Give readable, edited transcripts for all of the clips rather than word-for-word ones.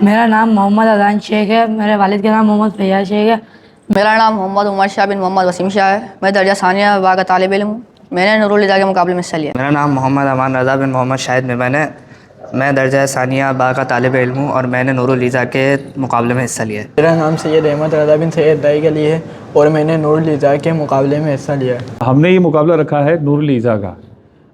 میرا نام محمد اذان شیخ ہے. میرے والد کا نام محمد فیاض شیخ ہے. میرا نام محمد عمر شاہ بن محمد وسیم شاہ ہے. میں درجہ ثانیہ باغ کا طالب علم ہوں. میں نے نورالہدایٰ کے مقابلے میں حصہ لیا. میرا نام محمد امان رضا بن محمد شاہد میں درجہ ثانیہ باغ کا طالب علم ہوں اور میں نے نورالہدایٰ کے مقابلے میں حصہ لیا ہے. میرا نام سید احمد رضا بن سید دائی علی ہے اور میں نے نورالہدایٰ کے مقابلے میں حصہ لیا ہے. ہم نے یہ مقابلہ رکھا ہے نورالہدایٰ کا،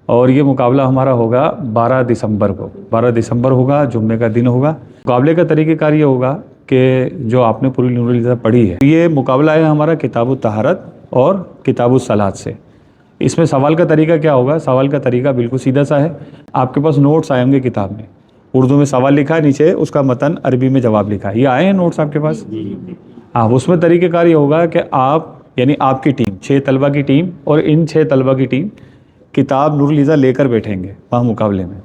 اور یہ مقابلہ ہمارا ہوگا 12 دسمبر کو. 12 دسمبر ہوگا، جمعے کا دن ہوگا. مقابلے کا طریقہ کار یہ ہوگا کہ جو آپ نے پوری نورالہدایٰ پڑھی ہے، یہ مقابلہ ہے ہمارا کتاب الطہارت اور کتاب الصلاۃ سے. اس میں سوال کا طریقہ کیا ہوگا؟ سوال کا طریقہ بالکل سیدھا سا ہے. آپ کے پاس نوٹس آئیں گے کتاب میں، اردو میں سوال لکھا ہے، نیچے اس کا متن عربی میں جواب لکھا ہے. یہ آئے ہیں نوٹس آپ کے پاس؟ ہاں. اس میں طریقہ کار یہ ہوگا کہ آپ یعنی آپ کی ٹیم 6 طلبہ کی ٹیم اور ان 6 طلبہ کی ٹیم کتاب نورالہدایٰ لے کر بیٹھیں گے وہاں مقابلے میں.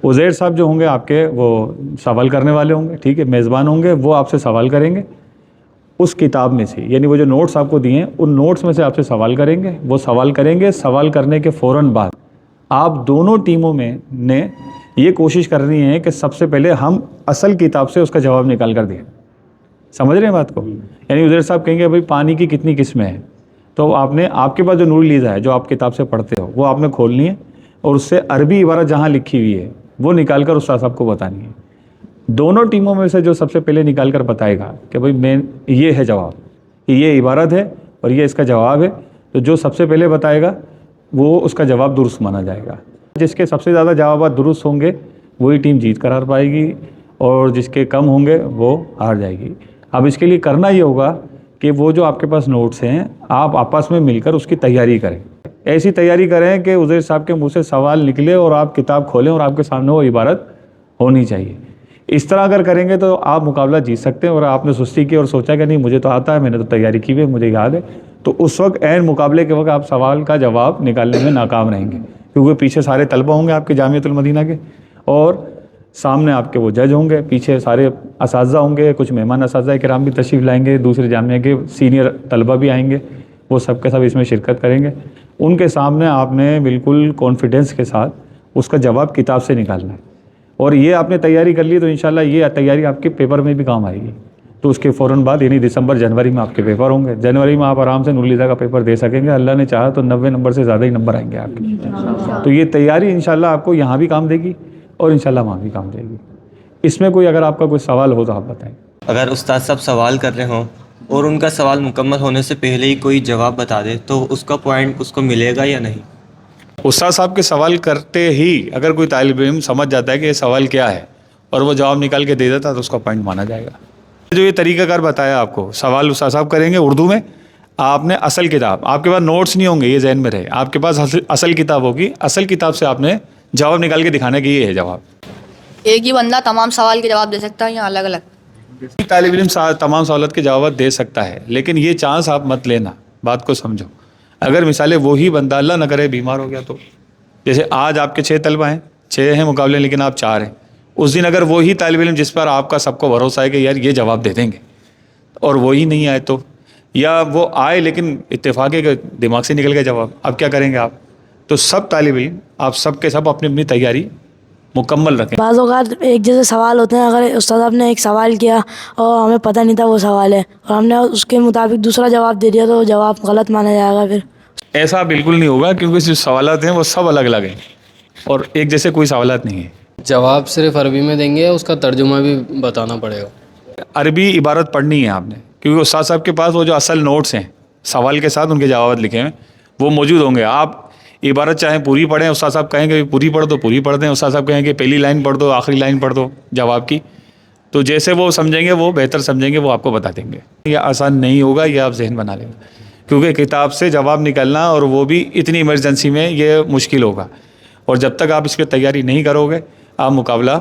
عزیر صاحب جو ہوں گے آپ کے، وہ سوال کرنے والے ہوں گے، ٹھیک ہے، میزبان ہوں گے. وہ آپ سے سوال کریں گے اس کتاب میں سے، یعنی وہ جو نوٹس آپ کو دیے ہیں ان نوٹس میں سے آپ سے سوال کریں گے. وہ سوال کریں گے، سوال کرنے کے فوراً بعد آپ دونوں ٹیموں میں نے یہ کوشش کرنی ہے کہ سب سے پہلے ہم اصل کتاب سے اس کا جواب نکال کر دیں. سمجھ رہے ہیں بات کو؟ یعنی عزیر صاحب کہیں گے بھائی پانی کی کتنی قسمیں ہیں، تو آپ نے آپ کے پاس جو نورالہدایٰ ہے جو آپ کتاب سے پڑھتے ہو وہ آپ نے کھولنی ہے اور اس سے عربی عبارت جہاں لکھی ہوئی ہے وہ نکال کر استاد صاحب کو بتانی ہے. دونوں ٹیموں میں سے جو سب سے پہلے نکال کر بتائے گا کہ بھائی میں یہ ہے جواب، یہ عبارت ہے اور یہ اس کا جواب ہے، تو جو سب سے پہلے بتائے گا وہ اس کا جواب درست مانا جائے گا. جس کے سب سے زیادہ جوابات درست ہوں گے وہی ٹیم جیت قرار پائے گی اور جس کے کم ہوں گے وہ ہار جائے گی. اب اس کے لیے کرنا یہ ہوگا کہ وہ جو آپ کے پاس نوٹس ہیں آپ آپس میں مل کر اس کی تیاری کریں. ایسی تیاری کریں کہ عزیر صاحب کے منہ سے سوال نکلے اور آپ کتاب کھولیں اور آپ کے سامنے وہ عبارت ہونی چاہیے. اس طرح اگر کریں گے تو آپ مقابلہ جیت سکتے ہیں. اور آپ نے سستی کی اور سوچا کہ نہیں مجھے تو آتا ہے، میں نے تو تیاری کی ہوئی ہے، مجھے یاد ہے، تو اس وقت عین مقابلے کے وقت آپ سوال کا جواب نکالنے میں ناکام رہیں گے، کیونکہ پیچھے سارے طلبہ ہوں گے آپ کے جامعۃ المدینہ کے اور سامنے آپ کے وہ جج ہوں گے، پیچھے سارے اساتذہ ہوں گے، کچھ مہمان اساتذہ کرام بھی تشریف لائیں گے، دوسرے جامعہ کے سینئر طلبہ بھی آئیں گے، وہ سب کے سب اس میں شرکت کریں گے. ان کے سامنے آپ نے بالکل کانفیڈنس کے ساتھ اس کا جواب کتاب سے نکالنا ہے. اور یہ آپ نے تیاری کر لی تو انشاءاللہ یہ تیاری آپ کے پیپر میں بھی کام آئے گی. تو اس کے فوراً بعد یعنی دسمبر جنوری میں آپ کے پیپر ہوں گے. جنوری میں آپ آرام سے نورالہدایٰ کا پیپر دے سکیں گے. اللہ نے چاہا تو 90 نمبر سے زیادہ ہی نمبر آئیں گے آپ کے. تو یہ تیاری انشاءاللہ آپ کو یہاں بھی کام دے گی اور انشاءاللہ وہاں بھی کام دے گی. اس میں کوئی اگر آپ کا کوئی سوال ہو تو آپ بتائیں. اگر استاد صاحب سوال کر رہے ہوں اور ان کا سوال مکمل ہونے سے پہلے ہی کوئی جواب بتا دے تو اس کا پوائنٹ اس کو ملے گا یا نہیں؟ استاد صاحب کے سوال کرتے ہی اگر کوئی طالب علم سمجھ جاتا ہے کہ یہ سوال کیا ہے اور وہ جواب نکال کے دے دیتا تو اس کا پوائنٹ مانا جائے گا. جو یہ طریقہ کار بتایا آپ کو، سوال استاد صاحب کریں گے اردو میں، آپ نے اصل کتاب، آپ کے پاس نوٹس نہیں ہوں گے، یہ ذہن میں رہے، آپ کے پاس اصل کتاب ہوگی، اصل کتاب سے آپ نے جواب نکال کے دکھانا کہ یہ ہے جواب. ایک ہی بندہ تمام سوال کے جواب دے سکتا ہے یا الگ الگ؟ طالب علم تمام سوالات کے جوابات دے سکتا ہے، لیکن یہ چانس آپ مت لینا. بات کو سمجھو. اگر مثالیں وہی بندہ اللہ نہ کرے بیمار ہو گیا تو، جیسے آج آپ کے 6 طلبہ ہیں، 6 ہیں مقابلے لیکن آپ 4 ہیں، اس دن اگر وہی طالب علم جس پر آپ کا سب کو بھروسہ ہے کہ یار یہ جواب دے دیں گے اور وہی نہیں آئے تو، یا وہ آئے لیکن اتفاق ہے کہ دماغ سے نکل گیا جواب، اب کیا کریں گے آپ؟ تو سب طالب علم آپ سب کے سب اپنی اپنی تیاری مکمل رکھیں. بعض اوقات ایک جیسے سوال ہوتے ہیں، اگر استاد صاحب نے ایک سوال کیا اور ہمیں پتہ نہیں تھا وہ سوال ہے اور ہم نے اس کے مطابق دوسرا جواب دے دیا تو وہ جواب غلط مانا جائے گا. پھر ایسا بالکل نہیں ہوگا، کیونکہ جو سوالات ہیں وہ سب الگ الگ ہیں اور ایک جیسے کوئی سوالات نہیں ہیں. جواب صرف عربی میں دیں گے، اس کا ترجمہ بھی بتانا پڑے گا. عربی عبارت پڑھنی ہے آپ نے، کیونکہ استاد صاحب کے پاس وہ جو اصل نوٹس ہیں سوال کے ساتھ ان کے جوابات لکھے ہیں وہ موجود ہوں گے. آپ عبارت چاہیں پوری پڑھیں، استاد صاحب کہیں کہ پوری پڑھ دو پوری پڑھ دیں، استاد صاحب کہیں کہ پہلی لائن پڑھ دو آخری لائن پڑھ دو جواب کی. تو جیسے وہ سمجھیں گے وہ بہتر سمجھیں گے وہ آپ کو بتا دیں گے. یہ آسان نہیں ہوگا، یہ آپ ذہن بنا لیں گے، کیونکہ کتاب سے جواب نکلنا اور وہ بھی اتنی ایمرجنسی میں یہ مشکل ہوگا. اور جب تک آپ اس کی تیاری نہیں کرو گے آپ مقابلہ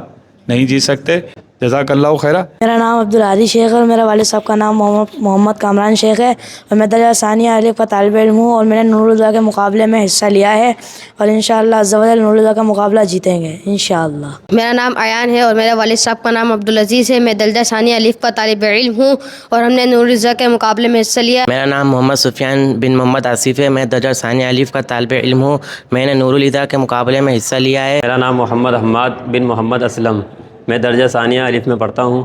نہیں جیت سکتے. جزاک اللہ خیرہ. میرا نام عبدالعزیز شیخ ہے اور میرے والد صاحب کا نام محمد کامران شیخ ہے اور میں درجہ ثانیہ الف کا طالب علم ہوں اور میں نے نورالہدایٰ کے مقابلے میں حصہ لیا ہے اور انشاءاللہ عز و جل نورالہدایٰ کا مقابلہ جیتیں گے انشاءاللہ. میرا نام ایان ہے اور میرے والد صاحب کا نام عبدالعزیز ہے. میں درجہ ثانیہ الف کا طالب علم ہوں اور ہم نے نورالہدایٰ کے مقابلے میں حصہ لیا. میرا نام محمد سفیان بن محمد آصف ہے. میں درجہ ثانیہ الف کا طالب علم ہوں. میں نے نورالہدایٰ کے مقابلے میں حصہ لیا ہے. میرا نام محمد حماد بن محمد اسلم. میں درجہ ثانیہ الف میں پڑھتا ہوں.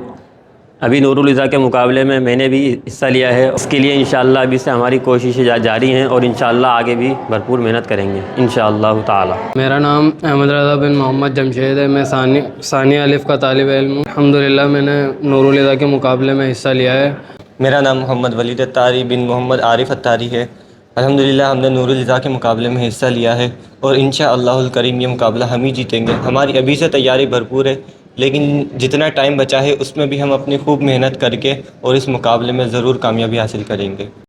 ابھی نور الرضا کے مقابلے میں نے بھی حصہ لیا ہے. اس کے لیے انشاءاللہ ابھی سے ہماری کوششیں جاری ہیں اور انشاءاللہ آگے بھی بھرپور محنت کریں گے انشاءاللہ تعالی. میرا نام احمد رضا بن محمد جمشید ہے. میں ثانیہ الف کا طالب علم ہوں. الحمدللہ میں نے نور الرضا کے مقابلے میں حصہ لیا ہے. میرا نام محمد ولید اتاری بن محمد عارف اتاری ہے. الحمدللہ ہم نے نور الرضا کے مقابلے میں حصہ لیا ہے اور انشاءاللہ الکریم یہ مقابلہ ہم ہی جیتیں گے. ہماری ابھی سے تیاری بھرپور ہے، لیکن جتنا ٹائم بچا ہے اس میں بھی ہم اپنی خوب محنت کر کے اور اس مقابلے میں ضرور کامیابی حاصل کریں گے.